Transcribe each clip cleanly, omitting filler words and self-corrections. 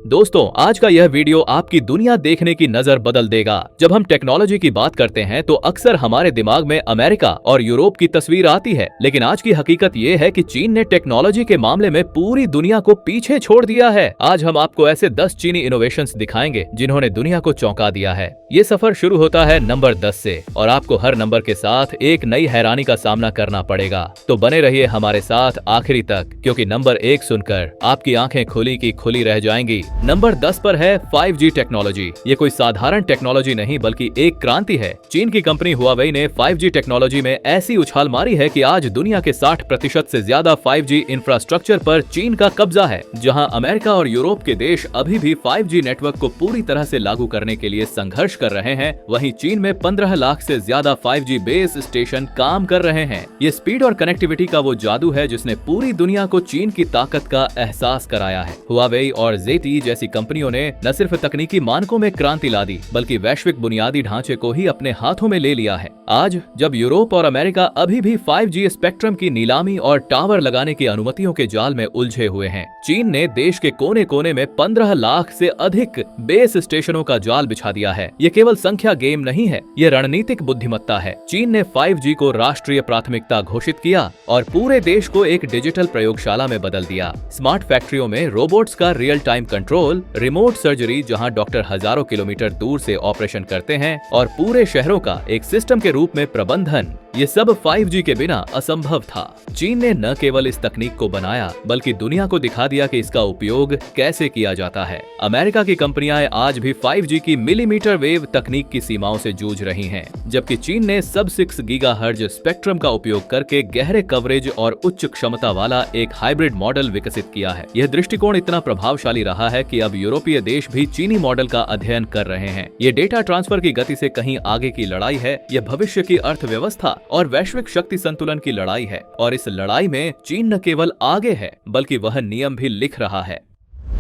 दोस्तों, आज का यह वीडियो आपकी दुनिया देखने की नजर बदल देगा। जब हम टेक्नोलॉजी की बात करते हैं तो अक्सर हमारे दिमाग में अमेरिका और यूरोप की तस्वीर आती है, लेकिन आज की हकीकत ये है कि चीन ने टेक्नोलॉजी के मामले में पूरी दुनिया को पीछे छोड़ दिया है। आज हम आपको ऐसे 10 चीनी इनोवेशंस दिखाएंगे जिन्होंने दुनिया को चौंका दिया है। ये सफर शुरू होता है नंबर 10 से और आपको हर नंबर के साथ एक नई हैरानी का सामना करना पड़ेगा। तो बने रहिए हमारे साथ आखिरी तक, क्योंकि नंबर 1 सुनकर आपकी आंखें खुली की खुली रह जाएंगी। नंबर 10 पर है 5G टेक्नोलॉजी। ये कोई साधारण टेक्नोलॉजी नहीं बल्कि एक क्रांति है। चीन की कंपनी हुआवेई ने 5G टेक्नोलॉजी में ऐसी उछाल मारी है कि आज दुनिया के 60% से ज्यादा 5G इंफ्रास्ट्रक्चर पर चीन का कब्जा है। जहां अमेरिका और यूरोप के देश अभी भी 5G नेटवर्क को पूरी तरह से लागू करने के लिए संघर्ष कर रहे हैं, वहीं चीन में 15 लाख से ज्यादा 5G बेस स्टेशन काम कर रहे हैं। ये स्पीड और कनेक्टिविटी का वो जादू है जिसने पूरी दुनिया को चीन की ताकत का एहसास कराया है। हुआवेई और ZTE जैसी कंपनियों ने न सिर्फ तकनीकी मानकों में क्रांति ला दी बल्कि वैश्विक बुनियादी ढांचे को ही अपने हाथों में ले लिया है। आज जब यूरोप और अमेरिका अभी भी 5G स्पेक्ट्रम की नीलामी और टावर लगाने की अनुमतियों के जाल में उलझे हुए हैं, चीन ने देश के कोने कोने में 15 लाख से अधिक बेस स्टेशनों का जाल बिछा दिया है। ये केवल संख्या गेम नहीं है, ये रणनीतिक बुद्धिमत्ता है। चीन ने 5G को राष्ट्रीय प्राथमिकता घोषित किया और पूरे देश को एक डिजिटल प्रयोगशाला में बदल दिया। स्मार्ट फैक्ट्रियों में रोबोट्स का real time control, remote surgery जहां डॉक्टर हजारों किलोमीटर दूर से ऑपरेशन करते हैं, और पूरे शहरों का एक सिस्टम के रूप में प्रबंधन, ये सब 5G के बिना असंभव था। चीन ने न केवल इस तकनीक को बनाया बल्कि दुनिया को दिखा दिया कि इसका उपयोग कैसे किया जाता है। अमेरिका की कंपनियां आज भी 5G की मिलीमीटर वेव तकनीक की सीमाओं से जूझ रही हैं, जबकि चीन ने सब 6 गीगाहर्ट्ज स्पेक्ट्रम का उपयोग करके गहरे कवरेज और उच्च क्षमता वाला एक हाइब्रिड मॉडल विकसित किया है। यह दृष्टिकोण इतना प्रभावशाली रहा है कि अब यूरोपीय देश भी चीनी मॉडल का अध्ययन कर रहे हैं। ये डेटा ट्रांसफर की गति से कहीं आगे की लड़ाई है। यह भविष्य की अर्थव्यवस्था और वैश्विक शक्ति संतुलन की लड़ाई है, और इस लड़ाई में चीन न केवल आगे है बल्कि वह नियम भी लिख रहा है।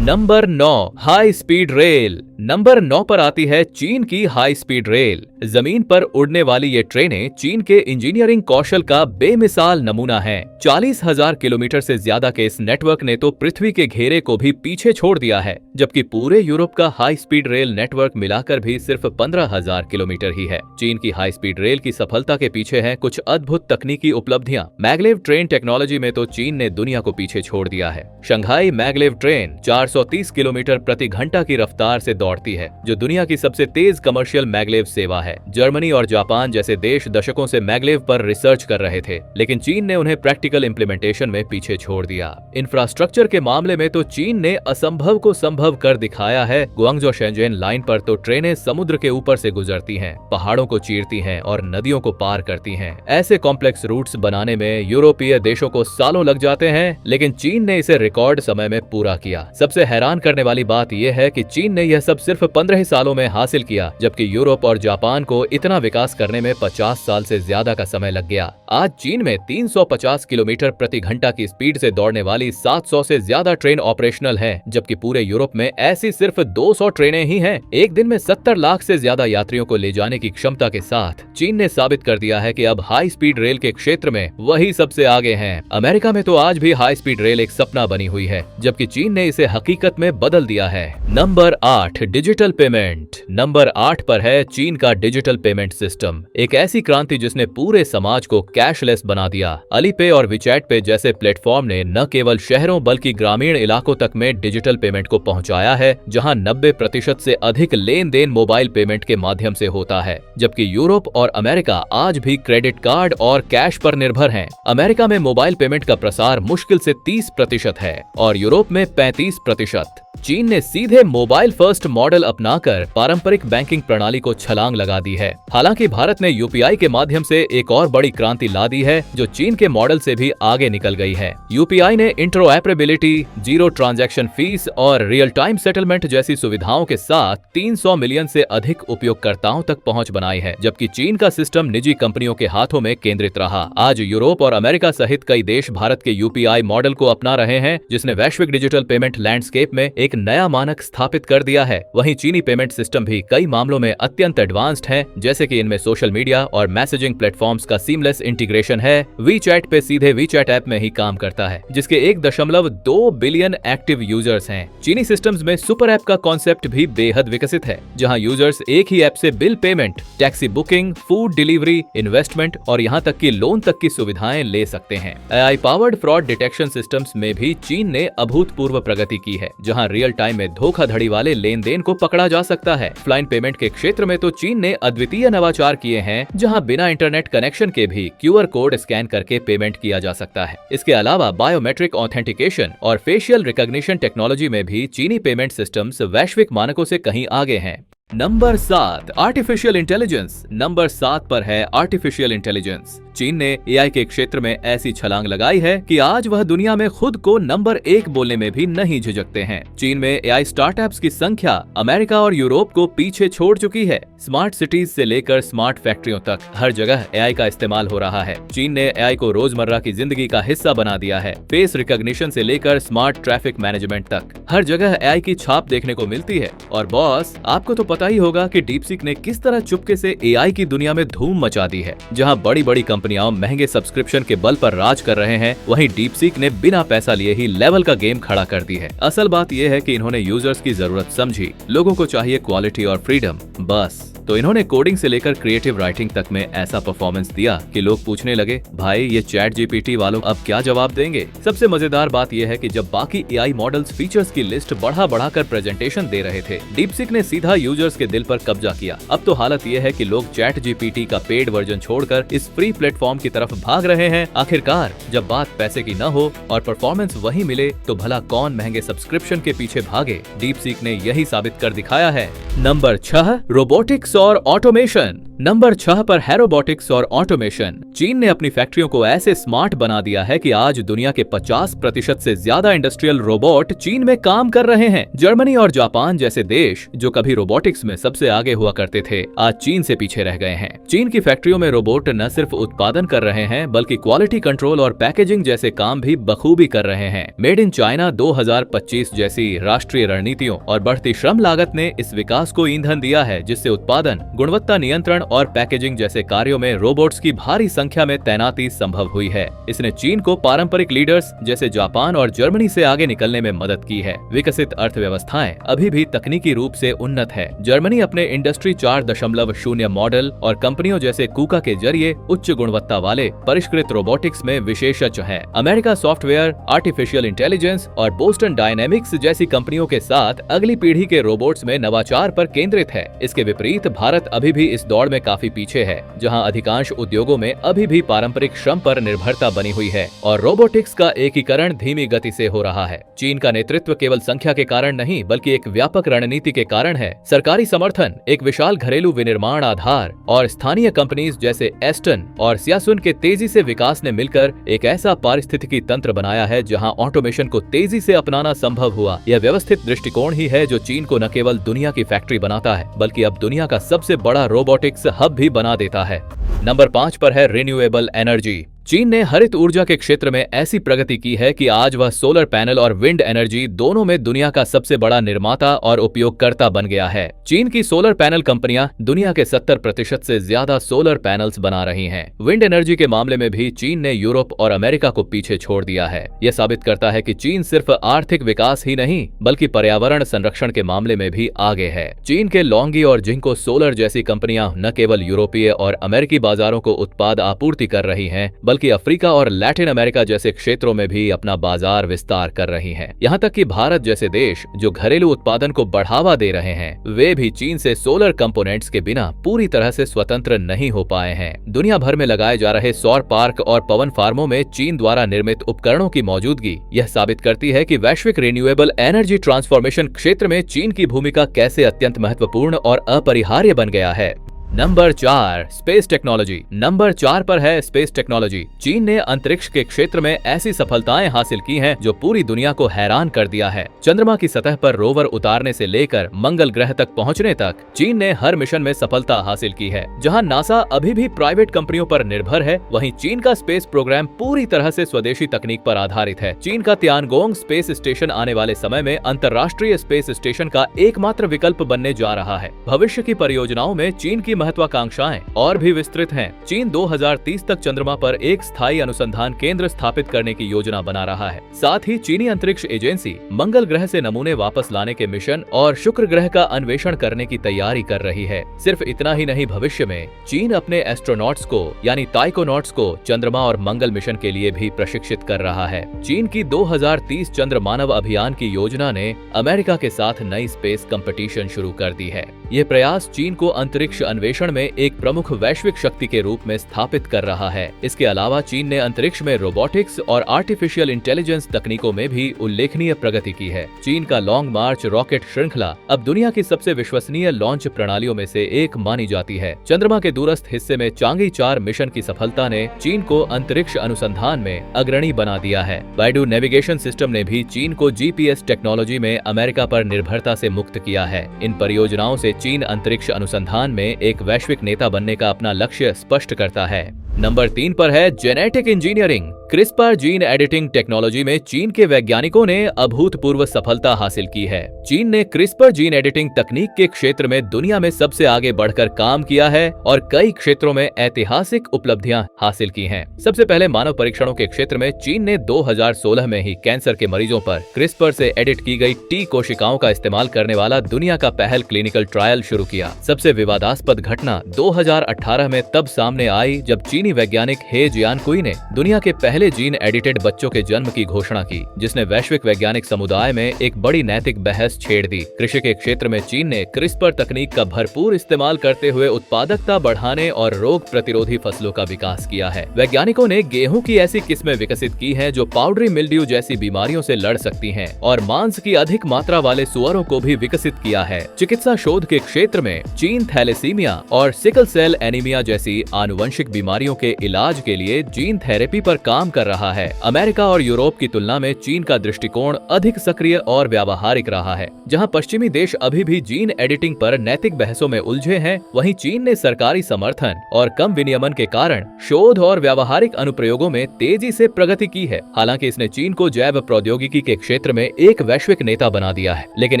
Number 9, high speed rail. Number 9 पर आती है चीन की हाई स्पीड रेल। जमीन पर उड़ने वाली ये ट्रेनें चीन के इंजीनियरिंग कौशल का बेमिसाल नमूना हैं। 40,000 किलोमीटर से ज्यादा के इस नेटवर्क ने तो पृथ्वी के घेरे को भी पीछे छोड़ दिया है, जबकि पूरे यूरोप का हाई स्पीड रेल नेटवर्क मिलाकर भी सिर्फ 15,000 किलोमीटर ही है। चीन की हाई स्पीड रेल की सफलता के पीछे है कुछ अद्भुत तकनीकी उपलब्धियां। मैगलेव ट्रेन टेक्नोलॉजी में तो चीन ने दुनिया को पीछे छोड़ दिया है। शंघाई मैगलेव ट्रेन 430 किलोमीटर प्रति घंटा की रफ्तार से दौड़ती है, जो दुनिया की सबसे तेज कमर्शियल मैगलेव सेवा है। जर्मनी और जापान जैसे देश दशकों से मैगलेव पर रिसर्च कर रहे थे, लेकिन चीन ने उन्हें प्रैक्टिकल इंप्लीमेंटेशन में पीछे छोड़ दिया। इंफ्रास्ट्रक्चर के मामले में तो चीन ने असंभव को संभव कर दिखाया है। गुआंगझो शेंजन लाइन पर तो ट्रेनें समुद्र के ऊपर से गुजरती हैं, पहाड़ों को चीरती हैं और नदियों को पार करती हैं। ऐसे कॉम्प्लेक्स रूट्स बनाने में यूरोपीय देशों को सालों लग जाते हैं, लेकिन चीन ने इसे रिकॉर्ड समय में पूरा किया। सबसे हैरान करने वाली बात यह है कि चीन ने यह सब सिर्फ 15 सालों में हासिल किया, जबकि यूरोप और जापान को इतना विकास करने में 50 साल से ज्यादा का समय लग गया। आज चीन में 350 किलोमीटर प्रति घंटा की स्पीड से दौड़ने वाली 700 से ज्यादा ट्रेन ऑपरेशनल है, जबकि पूरे यूरोप में ऐसी सिर्फ 200 ट्रेनें ही हैं। एक दिन में 70 लाख से ज्यादा यात्रियों को ले जाने की क्षमता के साथ चीन ने साबित कर दिया है कि अब हाई स्पीड रेल के क्षेत्र में वही सबसे आगे हैं। अमेरिका में तो आज भी हाई स्पीड रेल एक सपना बनी हुई है, जबकि चीन ने इसे हकीकत में बदल दिया है। Number 8, digital payment. नंबर 8 पर है चीन का डिजिटल पेमेंट सिस्टम, एक ऐसी क्रांति जिसने पूरे समाज को कैशलेस बना दिया। अलीपे और विचैट पे जैसे प्लेटफॉर्म ने न केवल शहरों बल्कि ग्रामीण इलाकों तक में डिजिटल पेमेंट को पहुंचाया है, जहां 90% से अधिक लेन देन मोबाइल पेमेंट के माध्यम से होता है, जबकि यूरोप और अमेरिका आज भी क्रेडिट कार्ड और कैश पर निर्भर हैं। अमेरिका में मोबाइल पेमेंट का प्रसार मुश्किल से 30% है और यूरोप में 35%। चीन ने सीधे मोबाइल फर्स्ट मॉडल अपनाकर पारंपरिक बैंकिंग प्रणाली को छलांग लगा दी है। हालांकि भारत ने यूपीआई के माध्यम से एक और बड़ी क्रांति ला दी है, जो चीन के मॉडल से भी आगे निकल गई है। यूपीआई ने इंटरऑपरेबिलिटी, जीरो ट्रांजैक्शन फीस और रियल टाइम सेटलमेंट जैसी सुविधाओं के साथ 300 मिलियन से अधिक उपयोगकर्ताओं तक पहुंच बनाई है, जबकि चीन का सिस्टम निजी कंपनियों के हाथों में केंद्रित रहा। आज यूरोप और अमेरिका सहित कई देश भारत के यूपीआई मॉडल को अपना रहे हैं, जिसने वैश्विक डिजिटल पेमेंट लैंडस्केप में एक नया मानक स्थापित कर दिया है। वहीं चीनी पेमेंट सिस्टम भी कई मामलों में अत्यंत एडवांस्ड है, जैसे कि इनमें सोशल मीडिया और मैसेजिंग प्लेटफॉर्म्स का सीमलेस इंटीग्रेशन है। वीचैट पे सीधे वीचैट ऐप में ही काम करता है, जिसके 1.2 बिलियन एक्टिव यूजर्स हैं। चीनी सिस्टम्स में सुपर ऐप का कॉन्सेप्ट भी बेहद विकसित है, जहां यूजर्स एक ही ऐप से bill payment, taxi booking, food delivery, investment और यहां तक कि लोन तक की सुविधाएं ले सकते हैं। AI powered fraud detection systems में भी चीन ने अभूतपूर्व प्रगति की है, जहां रियल टाइम में धोखाधड़ी वाले लेन देन को पकड़ा जा सकता है। ऑफलाइन पेमेंट के क्षेत्र में तो चीन ने अद्वितीय नवाचार किए हैं, जहां बिना इंटरनेट कनेक्शन के भी QR कोड स्कैन करके पेमेंट किया जा सकता है। इसके अलावा बायोमेट्रिक ऑथेंटिकेशन और फेशियल रिकॉग्निशन टेक्नोलॉजी में भी चीनी पेमेंट सिस्टम्स वैश्विक मानकों से कहीं आगे हैं। Number 7, artificial intelligence. नंबर 7 पर है आर्टिफिशियल इंटेलिजेंस। चीन ने AI के क्षेत्र में ऐसी छलांग लगाई है कि आज वह दुनिया में खुद को नंबर 1 बोलने में भी नहीं झिझकते हैं। चीन में AI स्टार्टअप्स की संख्या अमेरिका और यूरोप को पीछे छोड़ चुकी है। स्मार्ट सिटीज से लेकर स्मार्ट फैक्ट्रियों तक हर जगह AI का इस्तेमाल हो रहा है। चीन ने AI को रोजमर्रा की जिंदगी का हिस्सा बना दिया है। फेस रिकॉग्निशन से लेकर स्मार्ट ट्रैफिक मैनेजमेंट तक हर जगह AI की छाप देखने को मिलती है। और बॉस, आपको तो पता ही होगा कि डीपसीक ने किस तरह चुपके से AI की दुनिया में धूम मचा दी है। जहां बड़ी बड़ी कंपनियां महंगे सब्सक्रिप्शन के बल पर राज कर रहे हैं, वहीं डीपसीक ने बिना पैसा लिए ही लेवल का गेम खड़ा कर दी है। असल बात यह है कि इन्होंने यूजर्स की जरूरत समझी। लोगों को चाहिए क्वालिटी और फ्रीडम, बस। तो इन्होंने कोडिंग से लेकर क्रिएटिव राइटिंग तक में ऐसा परफॉर्मेंस दिया कि लोग पूछने लगे, भाई ये चैट GPT वालों अब क्या जवाब देंगे। सबसे मजेदार बात यह है कि जब बाकी AI मॉडल्स फीचर्स की लिस्ट बढ़ा-बढ़ाकर प्रेजेंटेशन दे रहे थे, डीपसीक ने सीधा यूजर्स के दिल पर कब्जा किया। अब तो हालत यह है कि लोग चैट GPT का पेड वर्जन छोड़कर इस फ्री प्लेटफॉर्म की तरफ भाग रहे हैं। आखिरकार जब बात पैसे की न हो और परफॉर्मेंस वही मिले, तो भला कौन महंगे सब्सक्रिप्शन के पीछे भागे। डीपसीक ने यही साबित कर दिखाया है। नंबर 6, रोबोटिक्स और ऑटोमेशन। नंबर 6 पर है रोबोटिक्स और ऑटोमेशन। चीन ने अपनी फैक्ट्रियों को ऐसे स्मार्ट बना दिया है कि आज दुनिया के 50% से ज्यादा इंडस्ट्रियल रोबोट चीन में काम कर रहे हैं। जर्मनी और जापान जैसे देश, जो कभी रोबोटिक्स में सबसे आगे हुआ करते थे, आज चीन से पीछे रह गए हैं। चीन की फैक्ट्रियों में रोबोट न सिर्फ उत्पादन कर रहे हैं, बल्कि क्वालिटी कंट्रोल और पैकेजिंग जैसे काम भी बखूबी कर रहे हैं। मेड इन चाइना 2025 जैसी राष्ट्रीय रणनीतियों और बढ़ती श्रम लागत ने इस विकास को ईंधन दिया है, जिससे उत्पादन, गुणवत्ता नियंत्रण और पैकेजिंग जैसे कार्यों में रोबोट्स की भारी संख्या में तैनाती संभव हुई है। इसने चीन को पारंपरिक लीडर्स जैसे जापान और जर्मनी से आगे निकलने में मदद की है। विकसित अर्थव्यवस्थाएं अभी भी तकनीकी रूप से उन्नत है। जर्मनी अपने इंडस्ट्री 4.0 मॉडल और कंपनियों जैसे कूका के जरिए उच्च गुणवत्ता वाले परिष्कृत रोबोटिक्स में विशेषज्ञ है। अमेरिका सॉफ्टवेयर, आर्टिफिशियल इंटेलिजेंस और बोस्टन डायनेमिक्स जैसी कंपनियों के साथ अगली पीढ़ी के रोबोट्स में नवाचार पर केंद्रित है। इसके विपरीत भारत अभी भी इस दौड़ में काफी पीछे है, जहां अधिकांश उद्योगों में अभी भी पारंपरिक श्रम पर निर्भरता बनी हुई है और रोबोटिक्स का एकीकरण धीमी गति से हो रहा है। चीन का नेतृत्व केवल संख्या के कारण नहीं, बल्कि एक व्यापक रणनीति के कारण है। सरकारी समर्थन, एक विशाल घरेलू विनिर्माण आधार और स्थानीय कंपनीज जैसे एस्टन और सियासुन के तेजी से विकास ने मिलकर एक ऐसा पारिस्थितिकी तंत्र बनाया है जहां ऑटोमेशन को तेजी से अपनाना संभव हुआ। यह व्यवस्थित दृष्टिकोण ही है जो चीन को न केवल दुनिया की फैक्ट्री बनाता है, बल्कि अब दुनिया का सबसे बड़ा रोबोटिक्स हब भी बना देता है। नंबर 5 पर है रिन्यूएबल एनर्जी। चीन ने हरित ऊर्जा के क्षेत्र में ऐसी प्रगति की है कि आज वह सोलर पैनल और विंड एनर्जी दोनों में दुनिया का सबसे बड़ा निर्माता और उपयोगकर्ता बन गया है। चीन की सोलर पैनल कंपनियां दुनिया के 70% से ज्यादा सोलर पैनल्स बना रही हैं। विंड एनर्जी के मामले में भी चीन ने यूरोप और अमेरिका को पीछे छोड़ दिया है। यह साबित करता है कि चीन सिर्फ आर्थिक विकास ही नहीं, बल्कि पर्यावरण संरक्षण के मामले में भी आगे है। चीन के लोंगी और जिंको सोलर जैसी कंपनियां न केवल यूरोपीय और अमेरिकी बाजारों को उत्पाद आपूर्ति कर रही हैं, बल्कि अफ्रीका और लैटिन अमेरिका जैसे क्षेत्रों में भी अपना बाजार विस्तार कर रही हैं। यहाँ तक कि भारत जैसे देश जो घरेलू उत्पादन को बढ़ावा दे रहे हैं, वे भी चीन से सोलर कंपोनेंट्स के बिना पूरी तरह से स्वतंत्र नहीं हो पाए हैं। दुनिया भर में लगाए जा रहे सौर पार्क और पवन फार्मों में चीन द्वारा निर्मित उपकरणों की मौजूदगी यह साबित करती है कि वैश्विक रिन्यूएबल एनर्जी ट्रांसफॉर्मेशन क्षेत्र में चीन की भूमिका कैसे अत्यंत महत्वपूर्ण और अपरिहार्य बन गया है। Number 4, space technology. नंबर 4 पर है स्पेस टेक्नोलॉजी। चीन ने अंतरिक्ष के क्षेत्र में ऐसी सफलताएं हासिल की हैं जो पूरी दुनिया को हैरान कर दिया है। चंद्रमा की सतह पर रोवर उतारने से लेकर मंगल ग्रह तक पहुंचने तक चीन ने हर मिशन में सफलता हासिल की है। जहां नासा अभी भी प्राइवेट कंपनियों पर निर्भर है, वहीं चीन का स्पेस प्रोग्राम पूरी तरह से स्वदेशी तकनीक पर आधारित है। चीन का तियानगोंग स्पेस स्टेशन आने वाले समय में अंतर्राष्ट्रीय स्पेस स्टेशन का एकमात्र विकल्प बनने जा रहा है। भविष्य की परियोजनाओं में चीन की महत्वाकांक्षाएं और भी विस्तृत हैं। चीन 2030 तक चंद्रमा पर एक स्थायी अनुसंधान केंद्र स्थापित करने की योजना बना रहा है। साथ ही चीनी अंतरिक्ष एजेंसी मंगल ग्रह से नमूने वापस लाने के मिशन और शुक्र ग्रह का अन्वेषण करने की तैयारी कर रही है। सिर्फ इतना ही नहीं, भविष्य में चीन अपने एस्ट्रोनॉट्स को यानी ताइकोनॉट्स को चंद्रमा और मंगल मिशन के लिए भी प्रशिक्षित कर रहा है। चीन की 2030 चंद्र मानव अभियान की योजना ने अमेरिका के साथ नई स्पेस कंपटीशन शुरू कर दी है। ये प्रयास चीन को अंतरिक्ष अन्वेषण में एक प्रमुख वैश्विक शक्ति के रूप में स्थापित कर रहा है। इसके अलावा चीन ने अंतरिक्ष में रोबोटिक्स और आर्टिफिशियल इंटेलिजेंस तकनीकों में भी उल्लेखनीय प्रगति की है। चीन का लॉन्ग मार्च रॉकेट श्रृंखला अब दुनिया की सबसे विश्वसनीय लॉन्च प्रणालियों में से एक मानी जाती है। चंद्रमा के दूरस्थ हिस्से में चांगी 4 मिशन की सफलता ने चीन को अंतरिक्ष अनुसंधान में अग्रणी बना दिया है। बाइडू नेविगेशन सिस्टम ने भी चीन को जीपीएस टेक्नोलॉजी में अमेरिका पर निर्भरता से मुक्त किया है। इन परियोजनाओं से चीन अंतरिक्ष अनुसंधान में एक वैश्विक नेता बनने का अपना लक्ष्य स्पष्ट करता है। नंबर 3 पर है genetic engineering. CRISPR gene editing technology में चीन के वैज्ञानिकों ने अभूतपूर्व सफलता हासिल की है। चीन ने क्रिस्पर जीन एडिटिंग तकनीक के क्षेत्र में दुनिया में सबसे आगे बढ़कर काम किया है और कई क्षेत्रों में ऐतिहासिक उपलब्धियां हासिल की हैं। सबसे पहले मानव परीक्षणों के क्षेत्र में चीन ने 2016 में ही कैंसर के मरीजों पर क्रिस्पर से एडिट की गई टी कोशिकाओं का इस्तेमाल करने वाला दुनिया का पहल क्लिनिकल ट्रायल शुरू किया। सबसे विवादास्पद घटना 2018 में तब सामने आई जब चीनी वैज्ञानिक हे जियानकुई ने दुनिया के पहले जीन एडिटेड बच्चों के जन्म की घोषणा की, जिसने वैश्विक वैज्ञानिक समुदाय में एक बड़ी नैतिक बहस छेड़ दी। कृषि के क्षेत्र में चीन ने क्रिस्पर तकनीक का भरपूर इस्तेमाल करते हुए उत्पादकता बढ़ाने और रोग प्रतिरोधी फसलों का विकास किया है। वैज्ञानिकों ने गेहूं की ऐसी किस्में विकसित की हैं जो पाउडरी मिल्ड्यू जैसी बीमारियों से लड़ सकती हैं और मांस की अधिक मात्रा वाले सुअरों को भी विकसित किया है। चिकित्सा शोध के क्षेत्र में चीन थैलेसीमिया और सिकल सेल एनीमिया जैसी आनुवंशिक बीमारियों के इलाज के लिए जीन थेरेपी पर काम कर रहा है। अमेरिका और यूरोप की तुलना में चीन का दृष्टिकोण अधिक सक्रिय और व्यावहारिक रहा है। जहां पश्चिमी देश अभी भी जीन एडिटिंग पर नैतिक बहसों में उलझे हैं, वहीं चीन ने सरकारी समर्थन और कम विनियमन के कारण शोध और व्यावहारिक अनुप्रयोगों में तेजी से प्रगति की है। हालांकि इसने चीन को जैव प्रौद्योगिकी के क्षेत्र में एक वैश्विक नेता बना दिया है, लेकिन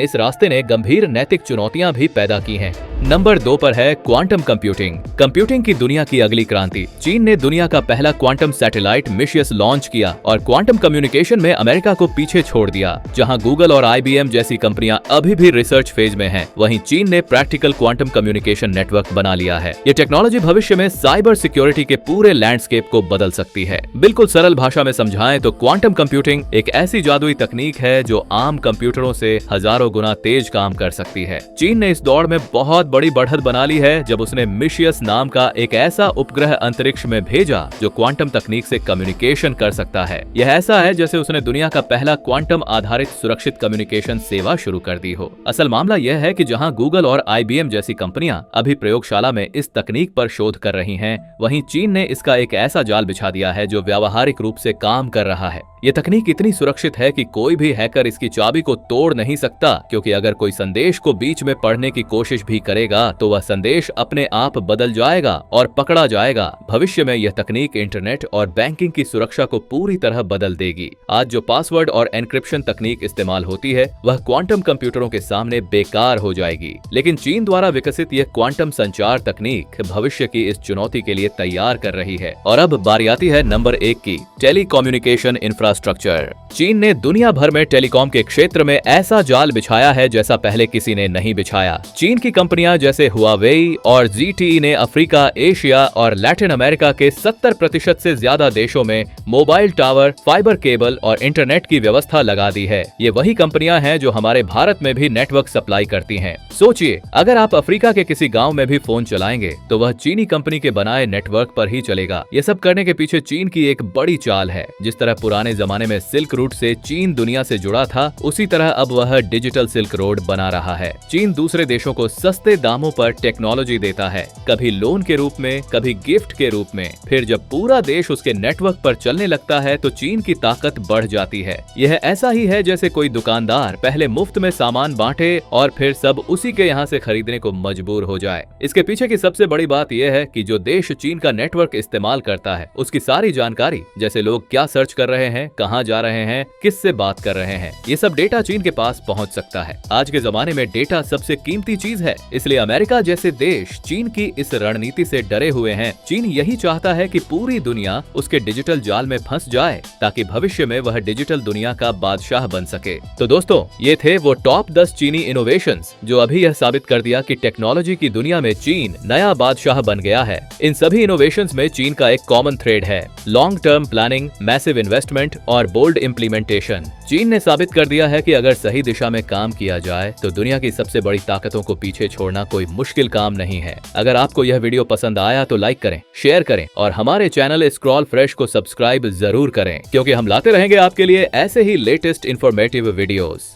इस रास्ते ने गंभीर नैतिक चुनौतियां भी पैदा की हैं। नंबर 2 पर है क्वांटम कंप्यूटिंग। कंप्यूटिंग की दुनिया की अगली क्रांति। चीन ने दुनिया का पहला क्वांटम सैटेलाइट मिशियस लॉन्च किया और क्वांटम कम्युनिकेशन में अमेरिका को पीछे छोड़ दिया। जहां गूगल और IBM जैसी कंपनियां अभी भी रिसर्च फेज में हैं, वहीं चीन ने प्रैक्टिकल क्वांटम कम्युनिकेशन नेटवर्क बना लिया है। ये टेक्नोलॉजी भविष्य में साइबर सिक्योरिटी के पूरे लैंडस्केप को बदल सकती है। बिल्कुल सरल भाषा में समझाएं तो क्वांटम कंप्यूटिंग एक ऐसी जादुई तकनीक है जो आम कंप्यूटरों से हजारों गुना तेज काम कर सकती है। चीन ने इस दौड़ में बहुत बड़ी बढ़त बना ली है जब उसने मिशियस नाम का एक ऐसा उपग्रह अंतरिक्ष में भेजा जो क्वांटम तकनीक से कम्युनिकेशन कर सकता है। यह ऐसा है जैसे उसने दुनिया का पहला क्वांटम आधारित सुरक्षित कम्युनिकेशन सेवा शुरू कर दी हो। असल मामला यह है कि जहां गूगल और IBM जैसी कंपनियां अभी प्रयोगशाला में इस तकनीक पर शोध कर रही हैं, वहीं चीन ने इसका एक ऐसा जाल बिछा दिया है जो व्यावहारिक रूप से काम कर रहा है। ये तकनीक इतनी सुरक्षित है कि कोई भी हैकर इसकी चाबी को तोड़ नहीं सकता, क्योंकि अगर कोई संदेश को बीच में पढ़ने की कोशिश भी करेगा तो वह संदेश अपने आप बदल जाएगा और पकड़ा जाएगा। भविष्य में यह तकनीक इंटरनेट और बैंकिंग की सुरक्षा को पूरी तरह बदल देगी। आज जो पासवर्ड और एन्क्रिप्शन तकनीक इस्तेमाल होती है वह क्वांटम कंप्यूटरों के सामने बेकार हो जाएगी, लेकिन चीन द्वारा विकसित यह क्वांटम संचार तकनीक भविष्य की इस चुनौती के लिए तैयार कर रही है। और अब बारी आती है नंबर 1 की, टेलीकम्युनिकेशन इंफ्रास्ट्रक्चर। चीन ने दुनिया भर में टेलीकॉम के क्षेत्र में ऐसा जाल बिछाया है जैसा पहले किसी ने नहीं बिछाया। चीन की कंपनियां जैसे हुआवेई और ZTE ने अफ्रीका, एशिया और लैटिन अमेरिका के 70% से ज्यादा देशों में मोबाइल टावर, फाइबर केबल और इंटरनेट की व्यवस्था लगा दी है। ये वही कंपनियां हैं जो हमारे भारत में भी नेटवर्क सप्लाई करती हैं। सोचिए, अगर आप अफ्रीका के किसी गांव में भी फोन चलाएंगे तो वह चीनी कंपनी के बनाए नेटवर्क पर ही चलेगा। ये सब करने के पीछे चीन की एक बड़ी चाल है। जिस तरह पुराने जमाने में सिल्क रूट से चीन दुनिया से जुड़ा था, उसी तरह अब वह डिजिटल सिल्क रोड बना रहा है। चीन दूसरे देशों को सस्ते दामों पर टेक्नोलॉजी देता है, कभी लोन के रूप में, कभी गिफ्ट के रूप में। फिर जब पूरा देश उसके नेटवर्क पर चलने लगता है तो चीन की ताकत बढ़ जाती है। यह ऐसा ही है जैसे कोई दुकानदार पहले मुफ्त में सामान बांटे और फिर सब उसी के यहाँ से खरीदने को मजबूर हो जाए। इसके पीछे की सबसे बड़ी बात यह है कि जो देश चीन का नेटवर्क इस्तेमाल करता है, उसकी सारी जानकारी, जैसे लोग क्या सर्च कर रहे हैं, कहाँ जा रहे हैं, किससे बात कर रहे हैं, ये सब डेटा चीन के पास पहुँच सकता है। आज के जमाने में डेटा सबसे कीमती चीज है, इसलिए अमेरिका जैसे देश चीन की इस रणनीति से डरे हुए हैं। चीन यही चाहता है कि पूरी दुनिया उसके डिजिटल जाल में फंस जाए ताकि भविष्य में वह डिजिटल दुनिया का बादशाह बन सके। तो दोस्तों, ये थे वो टॉप 10 चीनी इनोवेशंस जो अभी यह साबित कर दिया कि टेक्नोलॉजी की दुनिया में चीन नया बादशाह बन गया है। इन सभी इनोवेशंस में चीन का एक कॉमन थ्रेड है, long term planning, massive investment और बोल्ड इम्प्लीमेंटेशन। चीन ने साबित कर दिया है कि अगर सही दिशा में काम किया जाए तो दुनिया की सबसे बड़ी ताकतों को पीछे छोड़ना कोई मुश्किल काम नहीं है। अगर आपको यह वीडियो पसंद आया तो लाइक करें, शेयर करें और हमारे चैनल स्क्रॉल फ्रेश को सब्सक्राइब जरूर करें, क्योंकि हम लाते रहेंगे आपके लिए ऐसे ही लेटेस्ट इंफॉर्मेटिव वीडियोस।